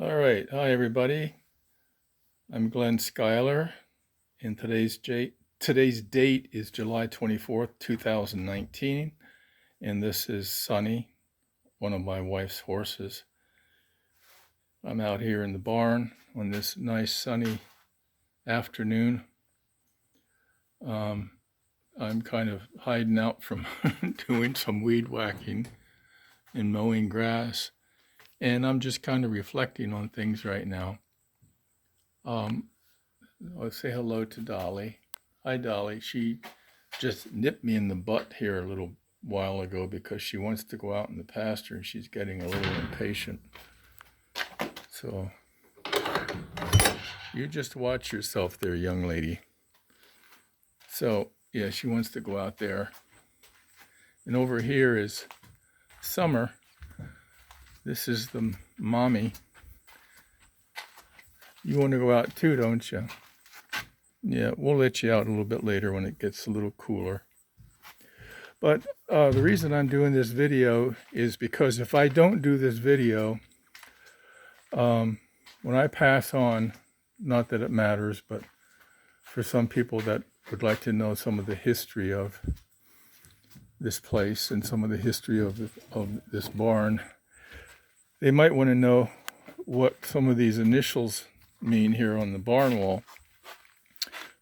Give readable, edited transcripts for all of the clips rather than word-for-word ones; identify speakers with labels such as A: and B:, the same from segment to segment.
A: All right. Hi, everybody. I'm Glen Schuyler, and today's date is July 24th, 2019, and this is Sunny, one of my wife's horses. I'm out here in the barn on this nice sunny afternoon. I'm kind of hiding out from doing some weed whacking and mowing grass, and I'm just kind of reflecting on things right now. Let's say hello to Dolly. Hi, Dolly. She just nipped me in the butt here a little while ago because she wants to go out in the pasture and she's getting a little impatient. So you just watch yourself there, young lady. So yeah, she wants to go out there. And over here is Summer. This is the mommy. You want to go out too, don't you? Yeah, we'll let you out a little bit later when it gets a little cooler. But the reason I'm doing this video is because if I don't do this video, when I pass on, not that it matters, but for some people that would like to know some of the history of this place and some of the history of this barn, they might want to know what some of these initials mean here on the barn wall.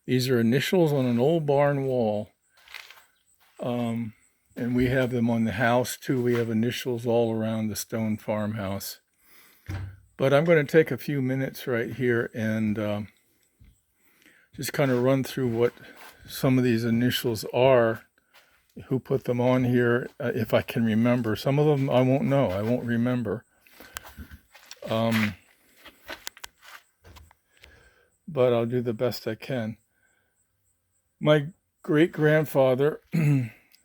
A: These are initials on an old barn wall. And we have them on the house too. We have initials all around the stone farmhouse. But I'm going to take a few minutes right here and just kind of run through what some of these initials are, who put them on here, if I can remember. Some of them I won't know. I won't remember. But I'll do the best I can. My great-grandfather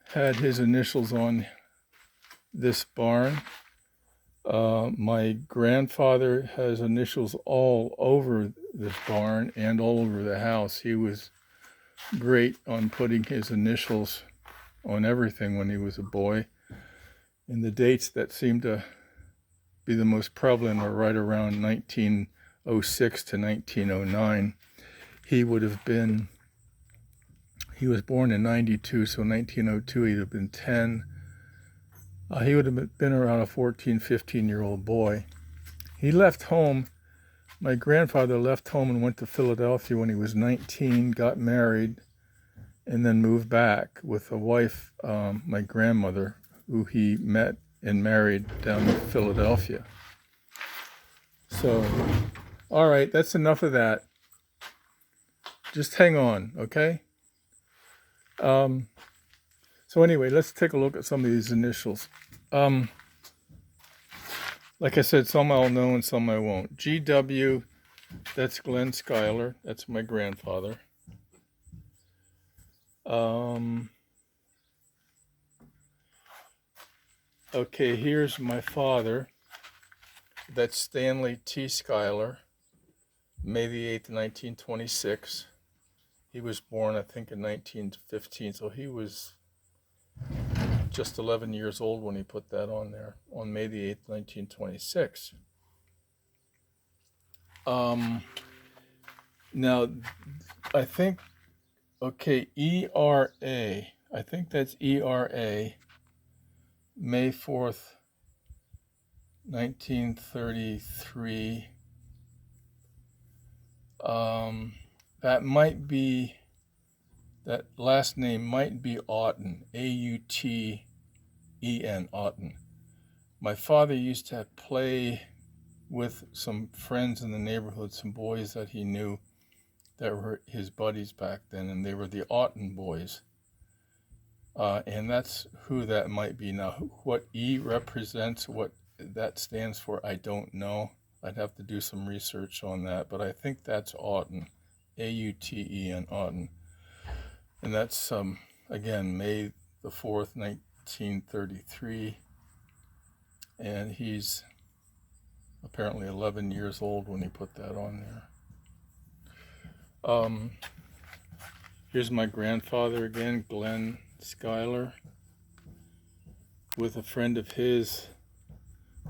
A: had his initials on this barn. My grandfather has initials all over this barn and all over the house. He was great on putting his initials on everything when he was a boy. And the dates that seem to be the most prevalent are right around 1906 to 1909. He was born in 92, so 1902 he'd have been 10. He would have been around a 14, 15-year-old boy. He left home. My grandfather left home and went to Philadelphia when he was 19, got married, and then moved back with a wife, my grandmother, who he met and married down in Philadelphia. So, all right, that's enough of that. Just hang on, okay? So anyway, let's take a look at some of these initials. Like I said, some I'll know and some I won't. GW, that's Glen Schuyler. That's my grandfather. Okay, here's my father. That's Stanley T Schuyler, May the 8th, 1926. He was born, I think, in 1915, so he was just 11 years old when he put that on there, on May the 8th, 1926. Now, I think, okay, ERA, I think that's ERA, May 4th, 1933. That might be, that last name might be Alton, A-U-T-E-N, Alton. My father used to play with some friends in the neighborhood, some boys that he knew that were his buddies back then, and they were the Alton boys. And that's who that might be. Now, what E represents, what that stands for, I don't know. I'd have to do some research on that, but I think that's Alton, A-U-T-E-N, Alton. And that's, again, May the 4th, 1933. And he's apparently 11 years old when he put that on there. Here's my grandfather again, Glen Schuyler, with a friend of his,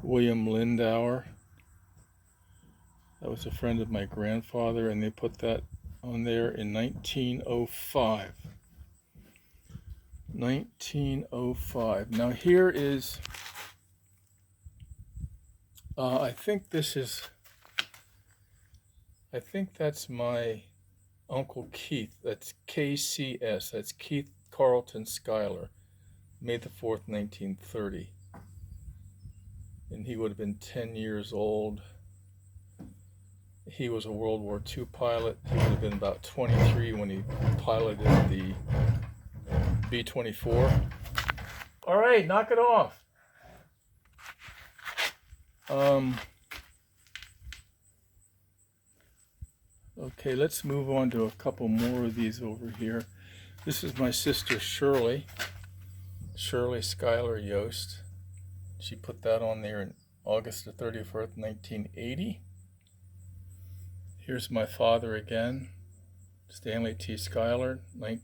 A: William Lindauer. That was a friend of my grandfather, and they put that on there in 1905. 1905. Now here is, I think that's my Uncle Keith. That's KCS. That's Keith Carlton Schuyler, May the 4th, 1930. And he would have been 10 years old. He was a World War II pilot. He would have been about 23 when he piloted the B-24. All right, knock it off. Okay, let's move on to a couple more of these over here. This is my sister Shirley Schuyler Yost. She put that on there in August the 31st, 1980. Here's my father again, Stanley T Schuyler, I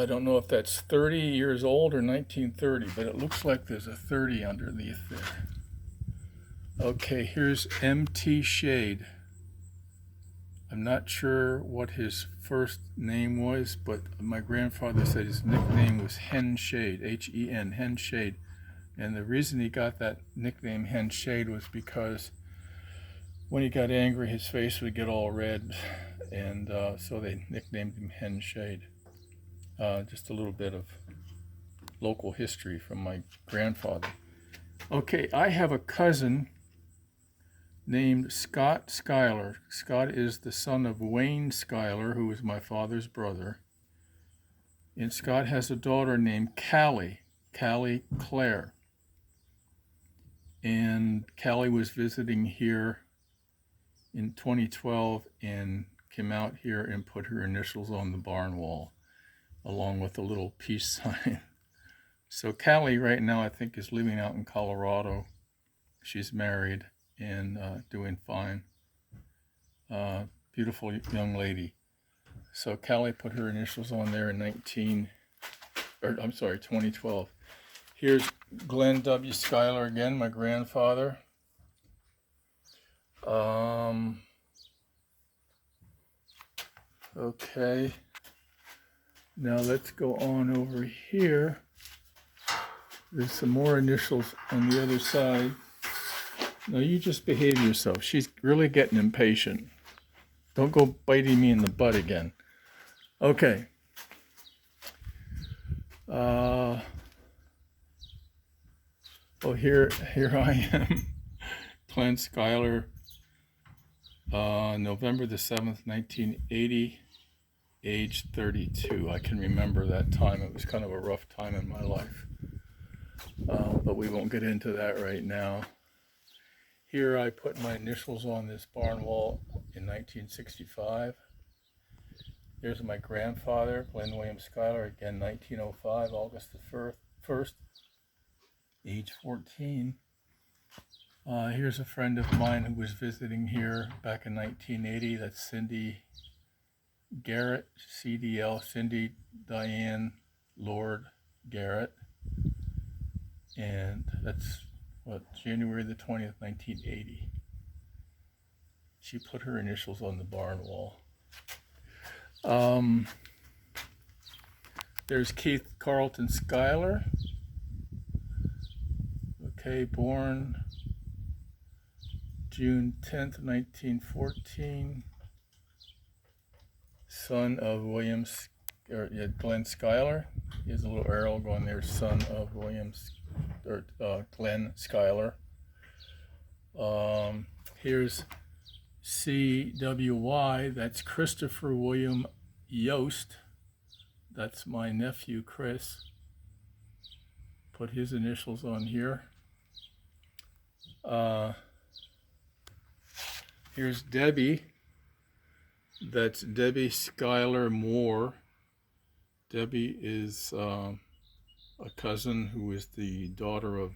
A: don't know if that's 30 years old or 1930, but it looks like there's a 30 underneath there. Okay, here's M.T. Shade. I'm not sure what his first name was, but my grandfather said his nickname was Hen Shade, H-E-N, Hen Shade. And the reason he got that nickname Hen Shade was because when he got angry, his face would get all red, and so they nicknamed him Hen Shade. Just a little bit of local history from my grandfather. Okay, I have a cousin named Scott Schuyler. Scott is the son of Wayne Schuyler, who was my father's brother. And Scott has a daughter named Callie Claire. And Callie was visiting here in 2012 and came out here and put her initials on the barn wall, along with a little peace sign. So Callie right now I think is living out in Colorado. She's married and doing fine. Beautiful young lady. So Callie put her initials on there in 2012. Here's Glen W. Schuyler again, my grandfather. Okay. Now let's go on over here. There's some more initials on the other side. Now you just behave yourself. She's really getting impatient. Don't go biting me in the butt again. Okay. Here I am. Glen Schuyler, November the 7th, 1980, age 32. I can remember that time. It was kind of a rough time in my life. But we won't get into that right now. Here I put my initials on this barn wall in 1965. Here's my grandfather, Glen William Schuyler, again 1905, August the 1st, age 14. Here's a friend of mine who was visiting here back in 1980. That's Cindy Garrett, CDL, Cindy Diane Lord Garrett. And that's January the 20th, 1980. She put her initials on the barn wall. There's Keith Carlton Schuyler. Okay, born June 10th, 1914. Son of Glen Schuyler. He has a little arrow going there, son of Glen Schuyler. Here's CWY, that's Christopher William Yost. That's my nephew, Chris. Put his initials on here. Here's Debbie. That's Debbie Schuyler Moore. Debbie is a cousin who is the daughter of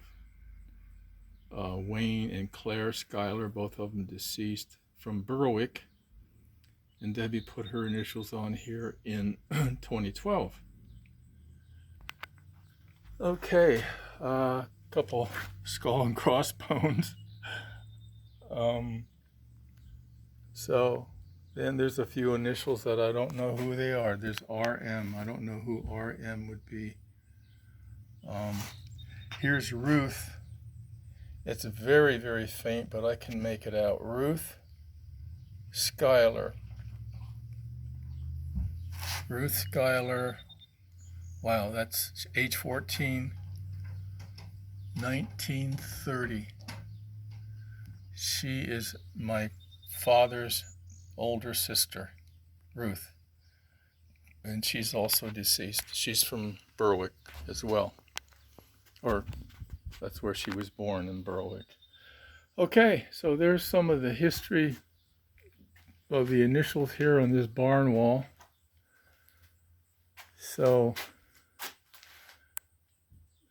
A: Wayne and Claire Schuyler, both of them deceased, from Berwick. And Debbie put her initials on here in 2012. Okay, couple skull and crossbones. So then there's a few initials that I don't know who they are. There's RM. I don't know who RM would be. Here's Ruth. It's very, very faint, but I can make it out. Ruth Schuyler. Ruth Schuyler. Wow, that's age 14, 1930. She is my father's older sister, Ruth. And she's also deceased. She's from Berwick as well. Or that's where she was born, in Berwick. Okay, so there's some of the history of the initials here on this barn wall. So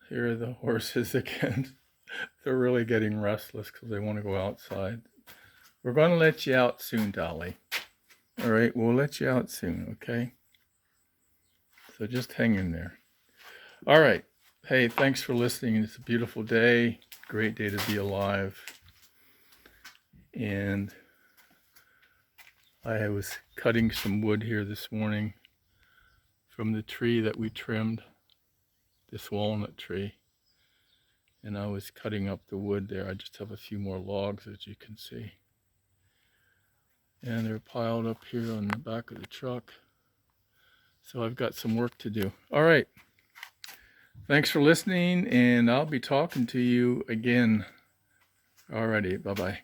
A: here are the horses again. They're really getting restless because they want to go outside. We're going to let you out soon, Dolly. All right, we'll let you out soon, okay? So just hang in there. All right. Hey, thanks for listening. It's a beautiful day. Great day to be alive. And I was cutting some wood here this morning from the tree that we trimmed, this walnut tree. And I was cutting up the wood there. I just have a few more logs, as you can see. And they're piled up here on the back of the truck. So I've got some work to do. All right. Thanks for listening, and I'll be talking to you again. Alrighty, bye-bye.